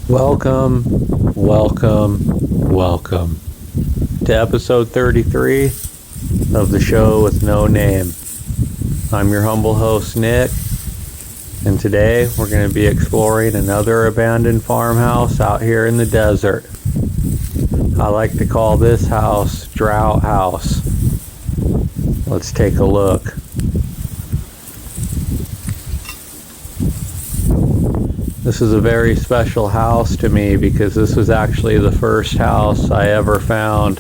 Welcome, welcome to episode 33 of the show with no name. I'm your humble host, Nick, and today we're going to be exploring another abandoned farmhouse out here in the desert. I like to call this house Drought House. Let's take a look. This is a very special house to me because this was actually the first house I ever found.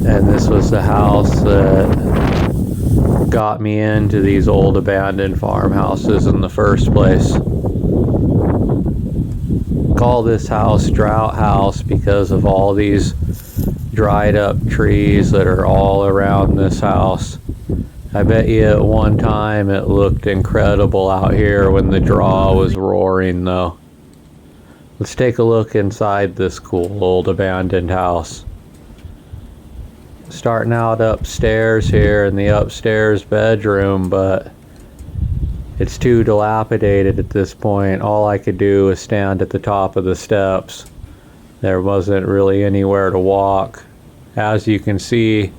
And this was the house that got me into these old abandoned farmhouses in the first place. Call this house Drought House because of all these dried up trees that are all around this house. I bet you at one time it looked incredible out here when the draw was roaring though. Let's take a look inside this cool old abandoned house. Starting out upstairs here in the upstairs bedroom, but it's too dilapidated at this point. All I could do was stand at the top of the steps. There wasn't really anywhere to walk. As you can see,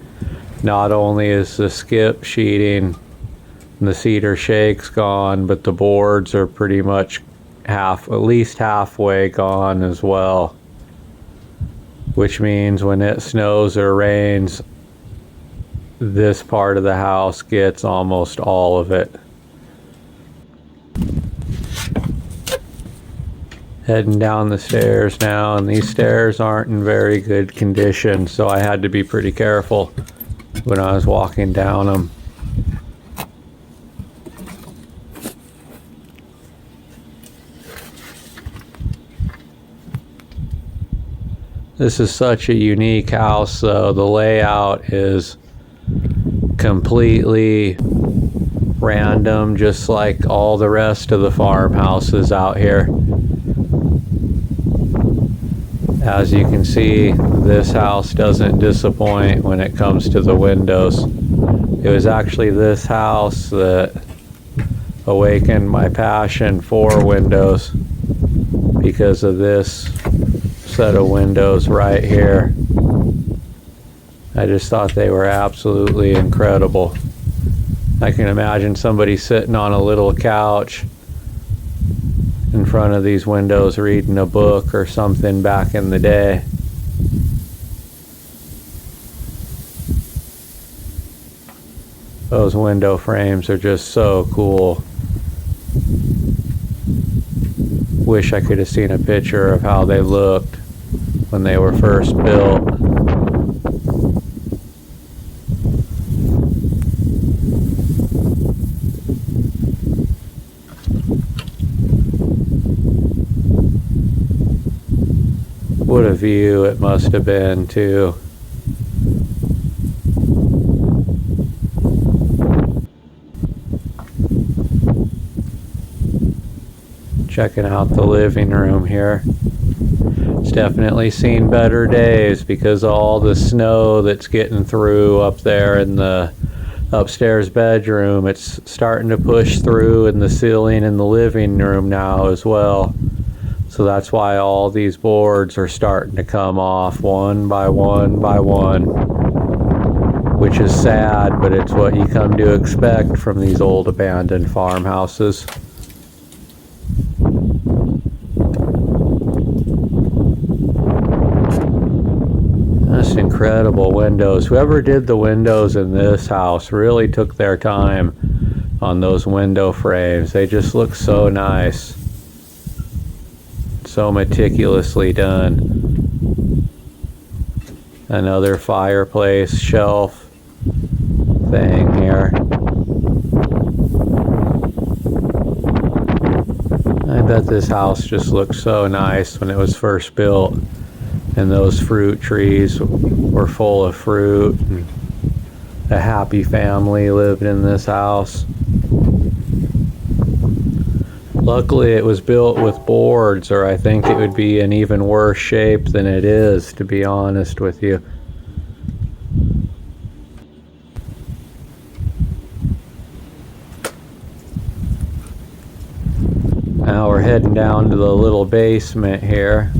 not only is the skip sheeting and the cedar shakes gone, but the boards are pretty much at least halfway gone as well. Which means when it snows or rains, this part of the house gets almost all of it. Heading down the stairs now, and these stairs aren't in very good condition, so I had to be pretty careful when I was walking down them. This is such a unique house though. The layout is completely random, just like all the rest of the farmhouses out here. As you can see, this house doesn't disappoint when it comes to the windows. It was actually this house that awakened my passion for windows because of this set of windows right here. I just thought they were absolutely incredible. I can imagine somebody sitting on a little couch in front of these windows reading a book or something back in the day. Those window frames are just so cool. Wish I could have seen a picture of how they looked when they were first built. What a view it must have been too. Checking out the living room here. It's definitely seen better days because of all the snow that's getting through up there in the upstairs bedroom. It's starting to push through in the ceiling in the living room now as well. So that's why all these boards are starting to come off one by one by one, which is sad, but it's what you come to expect from these old abandoned farmhouses. Just incredible windows. Whoever did the windows in this house really took their time on those window frames. They just look so nice. So meticulously done. Another fireplace shelf thing here. I bet this house just looked so nice when it was first built, and those fruit trees were full of fruit, and a happy family lived in this house. Luckily it was built with boards, or I think it would be in even worse shape than it is, to be honest with you. Now we're heading down to the little basement here.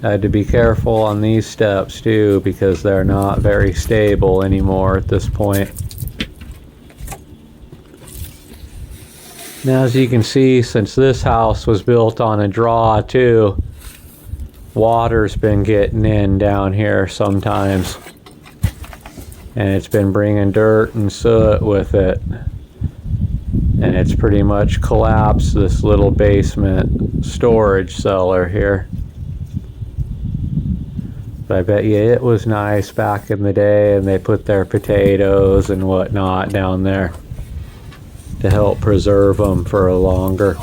I had to be careful on these steps too because they're not very stable anymore at this point. Now, as you can see, since this house was built on a draw too, water's been getting in down here sometimes, and it's been bringing dirt and soot with it, and it's pretty much collapsed this little basement storage cellar here. But I bet you it was nice back in the day, and they put their potatoes and whatnot down there to help preserve them for a longer.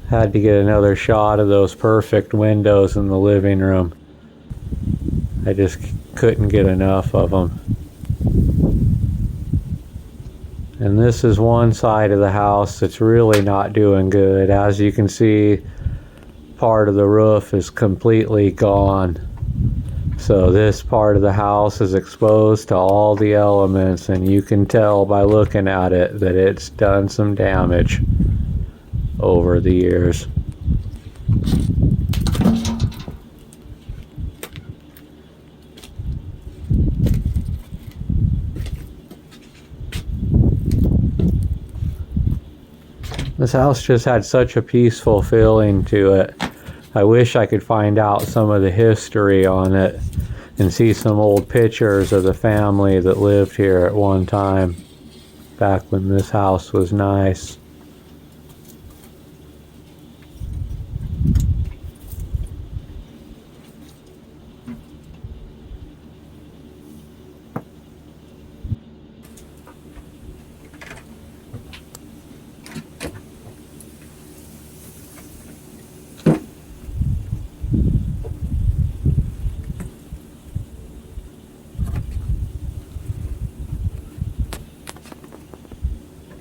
Had to get another shot of those perfect windows in the living room. I just couldn't get enough of them. And this is one side of the house that's really not doing good. As you can see, part of the roof is completely gone. So this part of the house is exposed to all the elements, and you can tell by looking at it that it's done some damage over the years. This house just had such a peaceful feeling to it. I wish I could find out some of the history on it and see some old pictures of the family that lived here at one time, back when this house was nice.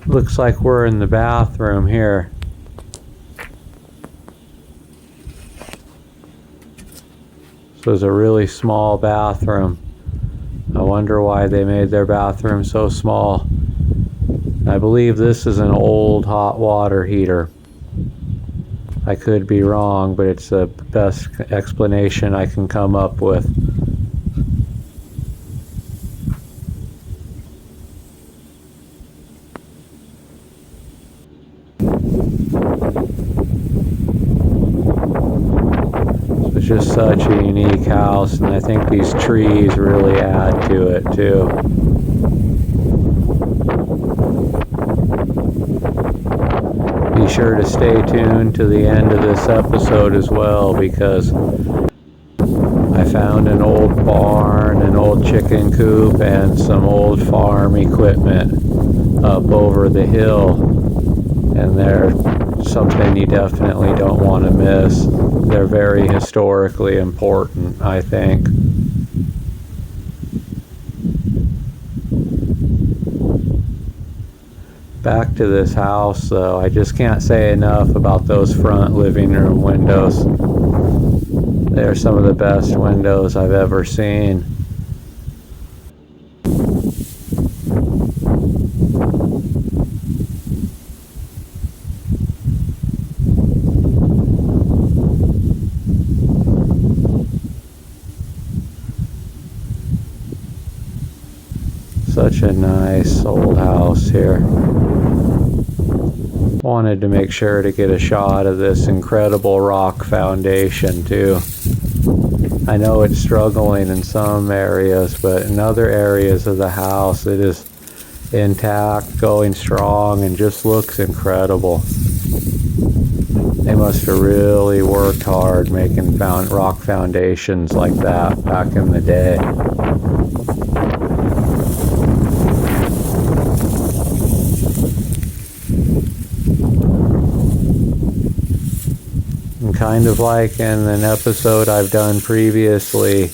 Looks like we're in the bathroom here. This was a really small bathroom. I wonder why they made their bathroom so small. I believe this is an old hot water heater. I could be wrong, but it's the best explanation I can come up with. It's just such a unique house, and I think these trees really add to it too. Be sure to stay tuned to the end of this episode as well, because I found an old barn, an old chicken coop, and some old farm equipment up over the hill, and they're something you definitely don't want to miss. They're very historically important, I think. Back to this house, though, I just can't say enough about those front living room windows. They're some of the best windows I've ever seen. Such a nice old house here. Wanted to make sure to get a shot of this incredible rock foundation too. I know it's struggling in some areas, but in other areas of the house it is intact, going strong, and just looks incredible. They must have really worked hard making rock foundations like that back in the day. kind of like in an episode I've done previously,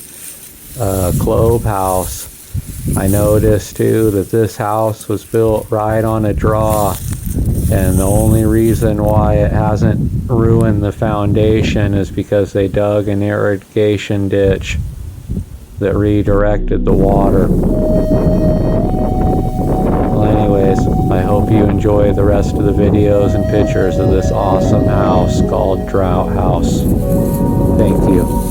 Clove House, I noticed too that this house was built right on a draw, and the only reason why it hasn't ruined the foundation is because they dug an irrigation ditch that redirected the water. Well, anyways, I hope you enjoy the rest of the videos and pictures of this awesome house called Drought House. Thank you.